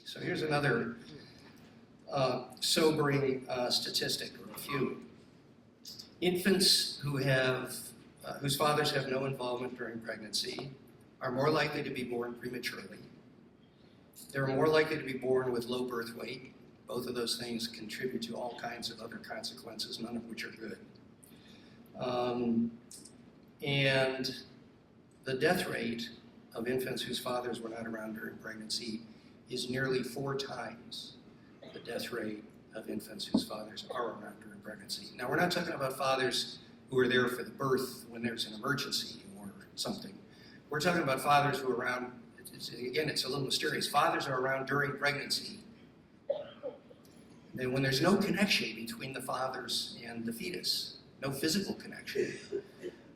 So here's another sobering statistic, or a few. Infants whose fathers have no involvement during pregnancy are more likely to be born prematurely. They're more likely to be born with low birth weight. Both of those things contribute to all kinds of other consequences, none of which are good. And the death rate of infants whose fathers were not around during pregnancy is nearly 4 times the death rate of infants whose fathers are around during pregnancy. Now, we're not talking about fathers who are there for the birth when there's an emergency or something. We're talking about fathers who are around, again, it's a little mysterious. Fathers are around during pregnancy. And when there's no connection between the fathers and the fetus, no physical connection,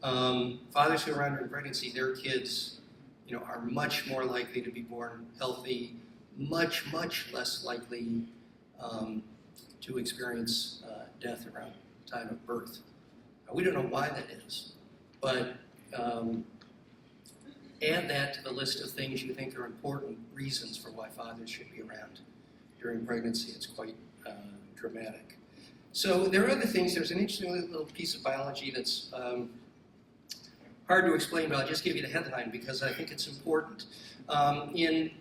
fathers who are around during pregnancy, their kids, are much more likely to be born healthy, much less likely to experience death around the time of birth. Now, we don't know why that is, but add that to the list of things you think are important reasons for why fathers should be around during pregnancy. It's quite dramatic. So there are other things. There's an interesting little piece of biology that's hard to explain, but I'll just give you the headline because I think it's important. Again,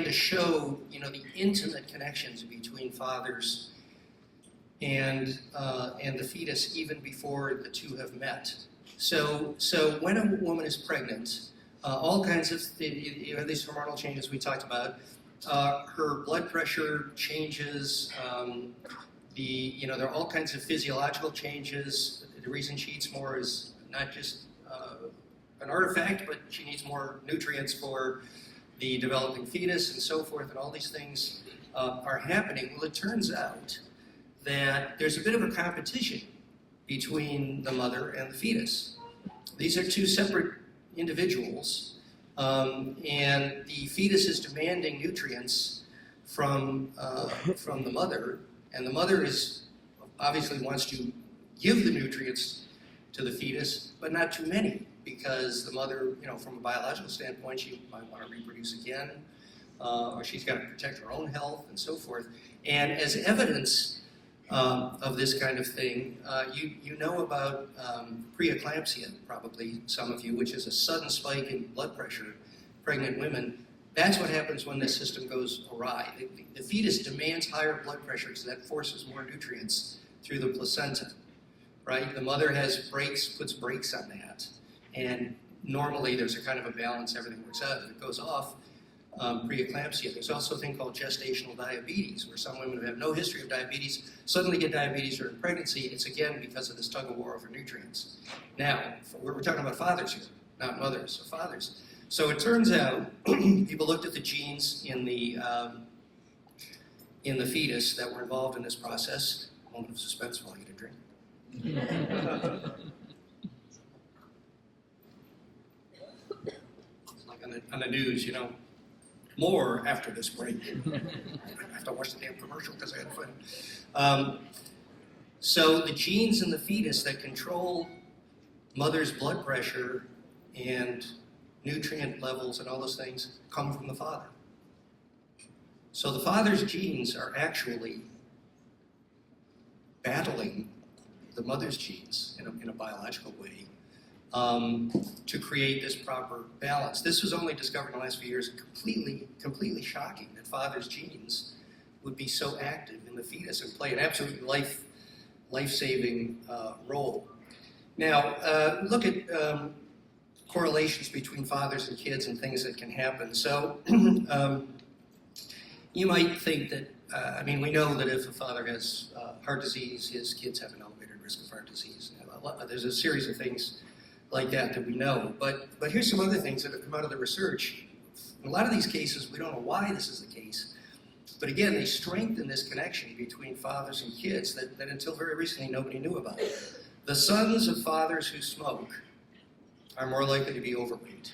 to show the intimate connections between fathers and the fetus even before the two have met. So when a woman is pregnant, all kinds of these hormonal changes we talked about, her blood pressure changes. There are all kinds of physiological changes. The reason she eats more is not just an artifact, but she needs more nutrients for the developing fetus and so forth, and all these things are happening. Well, it turns out that there's a bit of a competition between the mother and the fetus. These are two separate individuals, and the fetus is demanding nutrients from the mother, and the mother obviously wants to give the nutrients to the fetus, but not too many, because the mother, from a biological standpoint, she might want to reproduce again, or she's got to protect her own health and so forth. And as evidence of this kind of thing, you know about preeclampsia, probably some of you, which is a sudden spike in blood pressure in pregnant women. That's what happens when the system goes awry. The fetus demands higher blood pressure because that forces more nutrients through the placenta, right? The mother puts brakes on that. And normally there's a kind of a balance, everything works out. If it goes off, preeclampsia. There's also a thing called gestational diabetes, where some women who have no history of diabetes suddenly get diabetes during pregnancy. It's again because of this tug of war over nutrients. Now, we're talking about fathers here, not mothers, so fathers. So it turns out, people looked at the genes in the fetus that were involved in this process. A moment of suspense while I get a drink. It's like on the news, more after this break. I have to watch the damn commercial because I had to find it. So the genes in the fetus that control mother's blood pressure and nutrient levels and all those things come from the father. So the father's genes are actually battling the mother's genes in a biological way to create this proper balance. This was only discovered in the last few years, completely shocking that father's genes would be so active in the fetus and play an absolutely life-saving role. Now, look at correlations between fathers and kids and things that can happen. So you might think that, we know that if a father has heart disease, his kids have an elevated risk of heart disease. There's a series of things like that we know. But here's some other things that have come out of the research. In a lot of these cases, we don't know why this is the case. But again, they strengthen this connection between fathers and kids that until very recently nobody knew about. The sons of fathers who smoke are more likely to be overweight.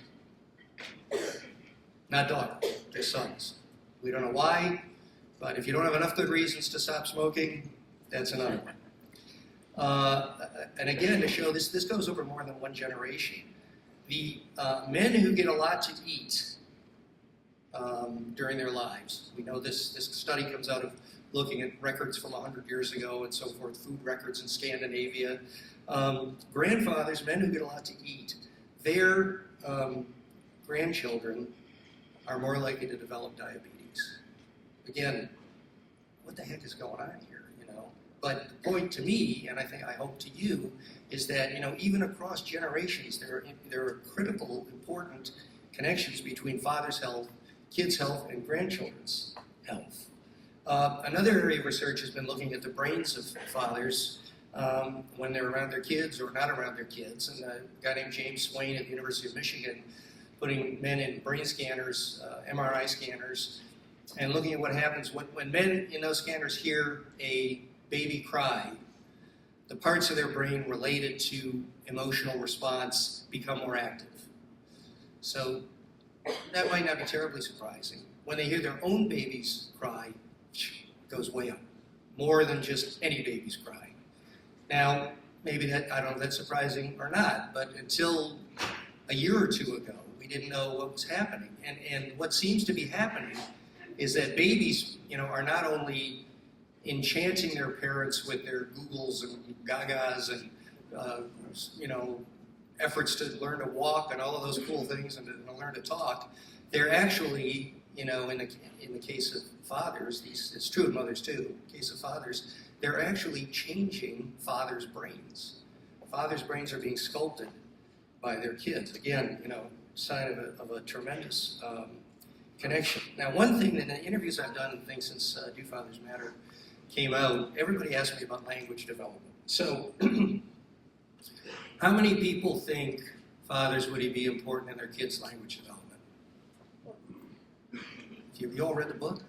Not daughters, just sons. We don't know why, but if you don't have enough good reasons to stop smoking, that's another one. And again, to show this goes over more than one generation. The men who get a lot to eat during their lives. We know this study comes out of looking at records from 100 years ago and so forth, food records in Scandinavia. Grandfathers, men who get a lot to eat, their grandchildren are more likely to develop diabetes. Again, what the heck is going on here, you know? But the point to me, and I hope to you, is that, you know, even across generations, there are critical, important connections between father's health, kids' health, and grandchildren's health. Another area of research has been looking at the brains of fathers when they're around their kids or not around their kids. And a guy named James Swain at the University of Michigan putting men in brain scanners, MRI scanners, and looking at what happens when men in those scanners hear a baby cry. The parts of their brain related to emotional response become more active. So that might not be terribly surprising. When they hear their own baby's cry, it goes way up, more than just any baby's cry. Now, maybe that, I don't know if that's surprising or not, but until a year or two ago, we didn't know what was happening. And what seems to be happening is that babies, you know, are not only enchanting their parents with their Googles and Gagas and, you know, efforts to learn to walk and all of those cool things and to learn to talk. They're actually, you know, in the case of fathers, it's true of mothers too, in the case of fathers, they're actually changing fathers' brains. Fathers' brains are being sculpted by their kids. Again, you know, sign of a tremendous connection. Now, one thing that in the interviews I've done, and things since Do Fathers Matter came out, everybody asked me about language development. So, how many people think fathers would be important in their kids' language development? Have you all read the book?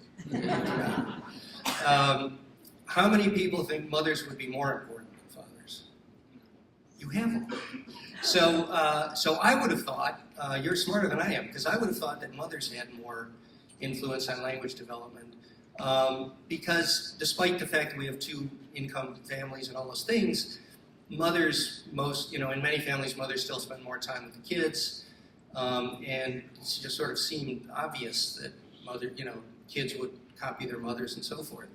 How many people think mothers would be more important than fathers? You have them. So I would have thought, you're smarter than I am, because I would have thought that mothers had more influence on language development. Because despite the fact that we have two-income families and all those things, mothers, in many families, mothers still spend more time with the kids, and it just sort of seemed obvious that kids would copy their mothers and so forth.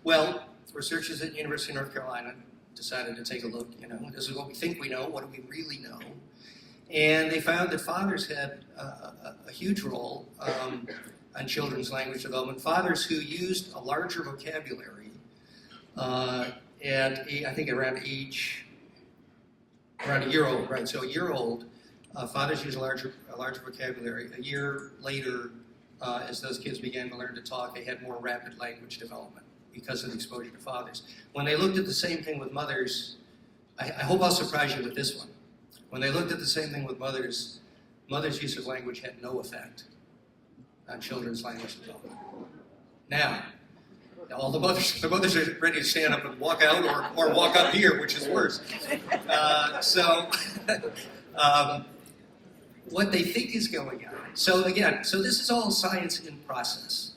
Well, researchers at the University of North Carolina decided to take a look, this is what we think we know, what do we really know? And they found that fathers had a huge role on children's language development. Fathers who used a larger vocabulary at, I think, around a year old, right? So a year old, fathers use a larger vocabulary. A year later, as those kids began to learn to talk, they had more rapid language development because of the exposure to fathers. When they looked at the same thing with mothers, I hope I'll surprise you with this one. When they looked at the same thing with mothers' use of language had no effect on children's language development. Now, all the mothers are ready to stand up and walk out or walk up here, which is worse. What they think is going on. So again, this is all science in process.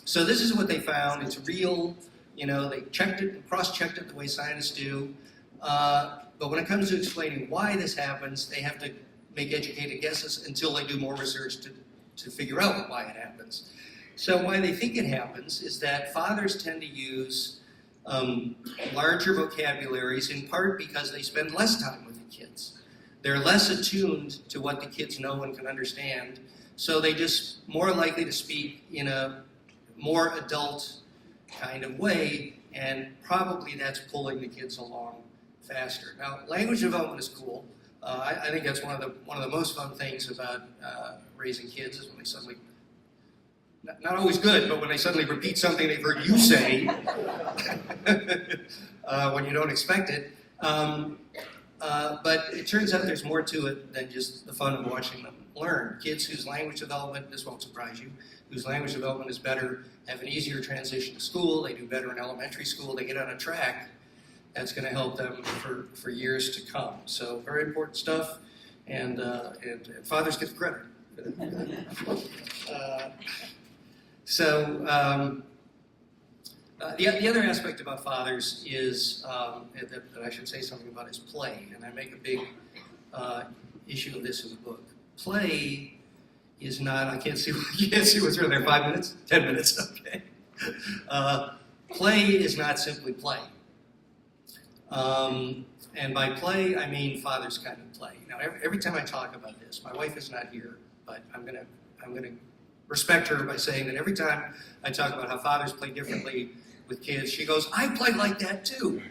So this is what they found. It's real. They checked it and cross-checked it the way scientists do. But when it comes to explaining why this happens, they have to make educated guesses until they do more research to figure out why it happens. So why they think it happens is that fathers tend to use larger vocabularies, in part because they spend less time with the kids. They're less attuned to what the kids know and can understand, so they just more likely to speak in a more adult kind of way, and probably that's pulling the kids along faster. Now, language development is cool. I think that's one of the most fun things about raising kids is when they suddenly, not always good, but when they suddenly repeat something they've heard you say when you don't expect it. But it turns out there's more to it than just the fun of watching them learn. Kids whose language development, this won't surprise you, whose language development is better, have an easier transition to school, they do better in elementary school, they get on a track that's going to help them for years to come. So very important stuff, and fathers get the credit for that. The other aspect about fathers is, that I should say something about, is play, and I make a big issue of this in the book. Play is not, I can't see, you can't see what's there, 5 minutes? 10 minutes, okay. Play is not simply play. And by play, I mean father's kind of play. Now, every time I talk about this, my wife is not here, but I'm gonna respect her by saying that every time I talk about how fathers play differently with kids, she goes, I play like that too.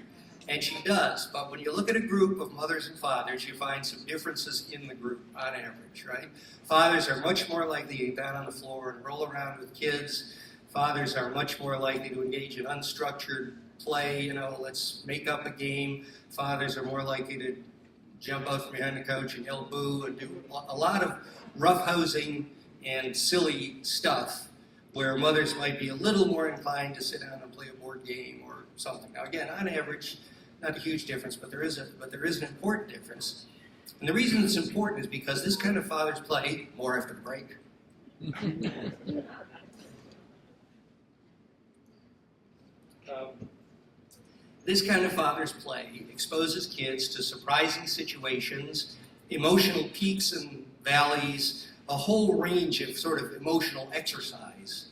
And she does, but when you look at a group of mothers and fathers, you find some differences in the group on average, right? Fathers are much more likely to get down on the floor and roll around with kids. Fathers are much more likely to engage in unstructured play, let's make up a game. Fathers are more likely to jump out from behind the couch and yell boo and do a lot of roughhousing and silly stuff where mothers might be a little more inclined to sit down and play a board game or something. Now again, on average, not a huge difference, but there is an important difference. And the reason it's important is because this kind of father's play, more after the break. This kind of father's play exposes kids to surprising situations, emotional peaks and valleys, a whole range of sort of emotional exercise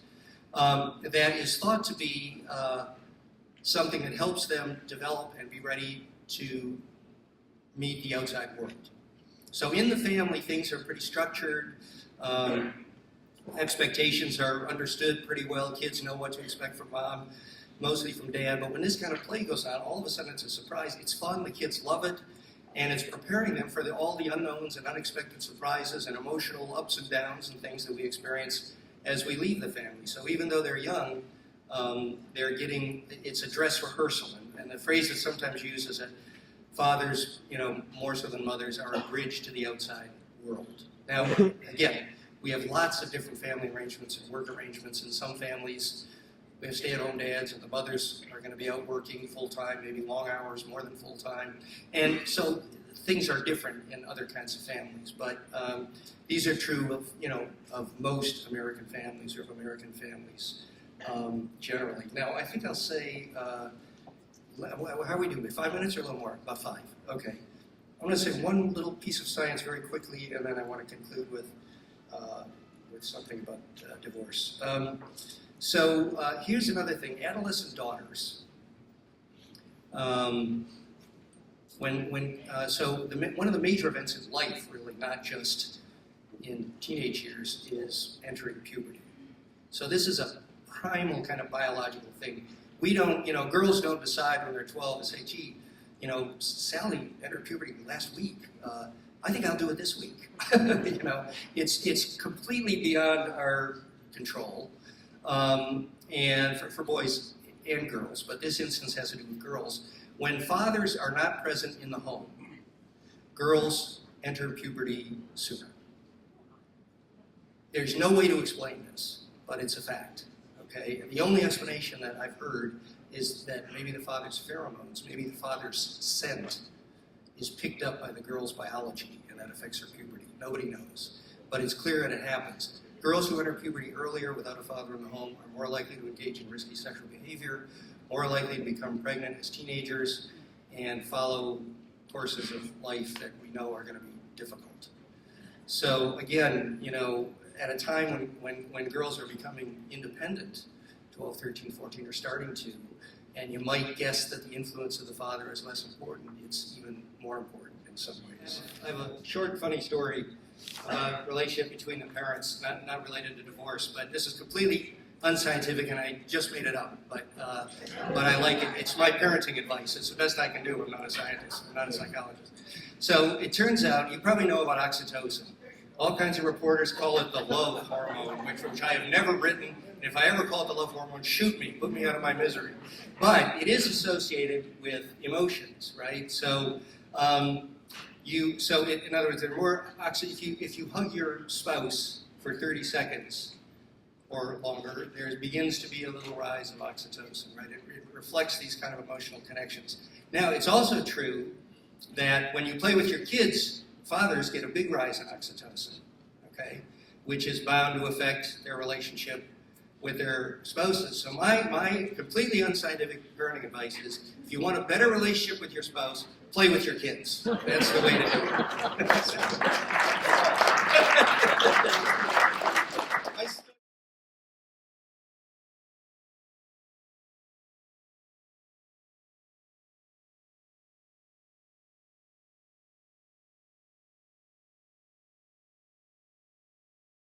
that is thought to be something that helps them develop and be ready to meet the outside world. So in the family, things are pretty structured. Expectations are understood pretty well. Kids know what to expect from mom, mostly from dad. But when this kind of play goes on, all of a sudden it's a surprise. It's fun. The kids love it. And it's preparing them for all the unknowns and unexpected surprises and emotional ups and downs and things that we experience as we leave the family. So even though they're young, they're getting, it's a dress rehearsal. And the phrase that's sometimes used is that fathers, more so than mothers, are a bridge to the outside world. Now, again, we have lots of different family arrangements and work arrangements. In some families, we have stay-at-home dads, and the mothers are going to be out working full-time, maybe long hours, more than full-time. And so things are different in other kinds of families. But these are true of most American families, or of American families generally. Now, I think I'll say, how are we doing? 5 minutes or a little more? About 5. Okay. I'm going to say one little piece of science very quickly, and then I want to conclude with something about divorce. So here's another thing: adolescent daughters. One of the major events in life, really, not just in teenage years, is entering puberty. So this is a primal kind of biological thing. We don't, girls don't decide when they're 12 and say, gee, Sally entered puberty last week. I think I'll do it this week. It's completely beyond our control. And for boys and girls, but this instance has to do with girls. When fathers are not present in the home, girls enter puberty sooner. There's no way to explain this, but it's a fact. Okay? And the only explanation that I've heard is that maybe the father's pheromones, maybe the father's scent is picked up by the girl's biology, and that affects her puberty. Nobody knows. But it's clear that it happens. Girls who enter puberty earlier without a father in the home are more likely to engage in risky sexual behavior, more likely to become pregnant as teenagers, and follow courses of life that we know are going to be difficult. So again, at a time when girls are becoming independent, 12, 13, 14 are starting to, and you might guess that the influence of the father is less important, it's even more important in some ways. I have a short, funny story, relationship between the parents, not related to divorce, but this is completely unscientific and I just made it up, but I like it. It's my parenting advice. It's the best I can do. I'm not a scientist. I'm not a psychologist. So it turns out, you probably know about oxytocin. All kinds of reporters call it the love hormone, which I have never written. And if I ever call it the love hormone, shoot me, put me out of my misery. But it is associated with emotions, right? So, in other words, if you hug your spouse for 30 seconds or longer, there begins to be a little rise of oxytocin, right? It reflects these kind of emotional connections. Now, it's also true that when you play with your kids, fathers get a big rise in oxytocin, okay, which is bound to affect their relationship with their spouses. So my completely unscientific parenting advice is, if you want a better relationship with your spouse, play with your kids. That's the way to do it.